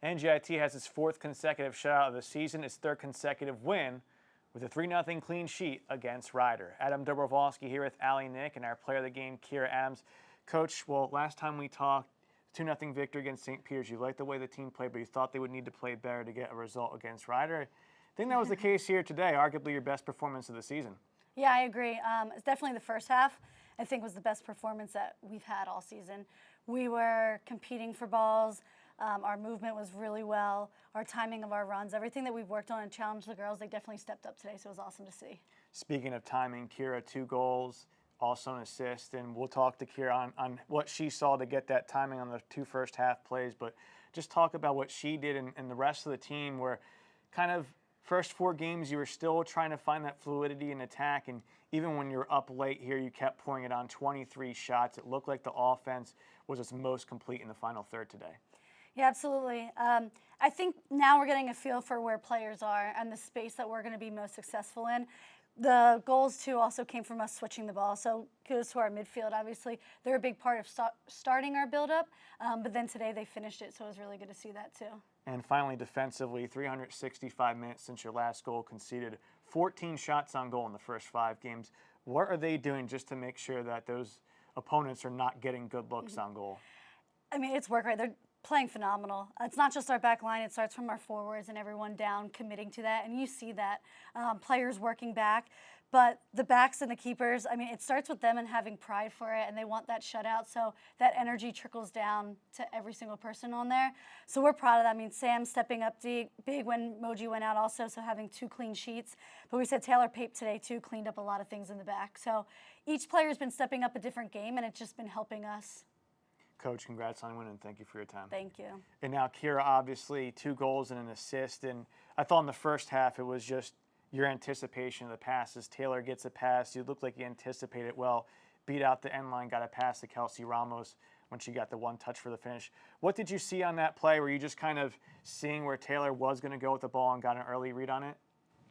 NJIT has its 4th consecutive shutout of the season, its 3rd consecutive win, with a 3-0 clean sheet against Rider. Adam Dobrowolski here with Allie Nick and our player of the game, Ciara Adams. Coach, well, last time we talked, 2-0 victory against St. Peter's. You liked the way the team played, but you thought they would need to play better to get a result against Rider. I think that was the case here today, arguably your best performance of the season. Yeah, I agree. It's definitely the first half, I think, was the best performance that we've had all season. We were competing for balls. Our movement was really well. Our timing of our runs, everything that we've worked on and challenged the girls, they definitely stepped up today, so it was awesome to see. Speaking of timing, Ciara, 2 goals, also an assist, and we'll talk to Ciara on what she saw to get that timing on the 2 first half plays, but just talk about what she did and the rest of the team where kind of first 4 games you were still trying to find that fluidity in attack, and even when you were up late here, you kept pouring it on 23 shots. It looked like the offense was its most complete in the final third today. Yeah, absolutely. I think now we're getting a feel for where players are and the space that we're going to be most successful in. The goals, too, also came from us switching the ball. So kudos to our midfield. Obviously, they're a big part of starting our build-up, but then today they finished it, so it was really good to see that, too. And finally, defensively, 365 minutes since your last goal, conceded 14 shots on goal in the first 5 games. What are they doing just to make sure that those opponents are not getting good looks on goal? I mean, it's work, right? They're playing phenomenal. It's not just our back line. It starts from our forwards and everyone down committing to that. And you see that. Players working back. But the backs and the keepers, I mean, it starts with them and having pride for it, and they want that shutout. So that energy trickles down to every single person on there. So we're proud of that. I mean, Sam stepping up big when Moji went out also, so having 2 clean sheets. But we said Taylor Pape today, too, cleaned up a lot of things in the back. So each player has been stepping up a different game, and it's just been helping us. Coach, congrats on winning. Thank you for your time. Thank you. And now Ciara, obviously 2 goals and an assist. And I thought in the first half it was just your anticipation of the passes. Taylor gets a pass. You looked like you anticipated well. Beat out the end line, got a pass to Kelsey Ramos when she got the 1 touch for the finish. What did you see on that play? Were you just kind of seeing where Taylor was going to go with the ball and got an early read on it?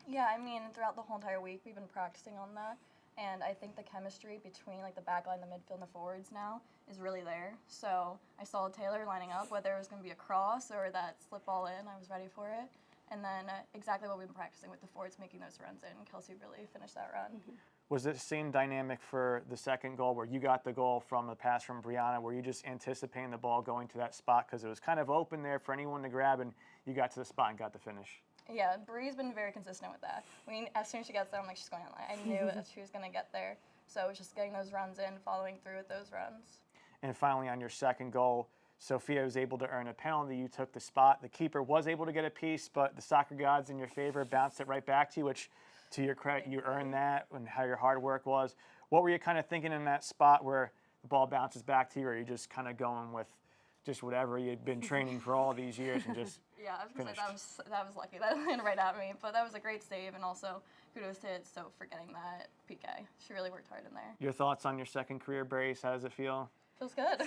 Yeah, I mean, throughout the whole entire week we've been practicing on that. And I think the chemistry between like the back line, the midfield, and the forwards now is really there. So I saw Taylor lining up, whether it was going to be a cross or that slip ball in, I was ready for it. And then exactly what we've been practicing with the forwards, making those runs in. Kelsey really finished that run. Was it the same dynamic for the second goal where you got the goal from a pass from Brianna? Were you just anticipating the ball going to that spot because it was kind of open there for anyone to grab and you got to the spot and got the finish? Yeah, Bree's been very consistent with that. As soon as she gets there, I'm like, she's going online. I knew that she was going to get there. So it was just getting those runs in, following through with those runs. And finally, on your second goal, Sophia was able to earn a penalty. You took the spot. The keeper was able to get a piece, but the soccer gods in your favor bounced it right back to you, which, to your credit, you earned that and how your hard work was. What were you kind of thinking in that spot where the ball bounces back to you, or are you just kind of going with just whatever you'd been training for all these years and just yeah, I was going to say that was lucky. That landed right at me. But that was a great save, and also kudos to Sophie for getting that PK. She really worked hard in there. Your thoughts on your second career brace? How does it feel? Feels good.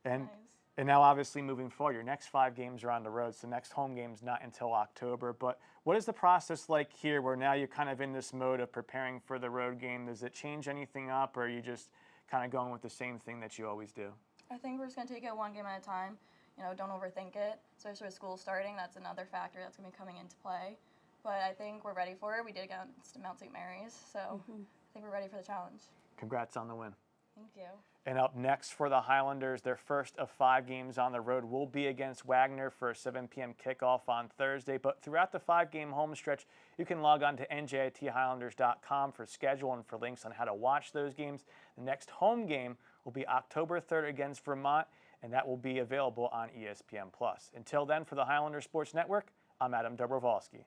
And nice. And now obviously moving forward, your next 5 games are on the road, so the next home game's not until October. But what is the process like here where now you're kind of in this mode of preparing for the road game? Does it change anything up, or are you just kind of going with the same thing that you always do? I think we're just going to take it 1 game at a time. You know, don't overthink it. Especially with school starting, that's another factor that's going to be coming into play. But I think we're ready for it. We did against Mount St. Mary's, so I think we're ready for the challenge. Congrats on the win. Thank you. And up next for the Highlanders, their first of 5 games on the road will be against Wagner for a 7 p.m. kickoff on Thursday. But throughout the 5-game home stretch, you can log on to NJITHighlanders.com for schedule and for links on how to watch those games. The next home game will be October 3rd against Vermont, and that will be available on ESPN+. Until then, for the Highlander Sports Network, I'm Adam Dobrowolski.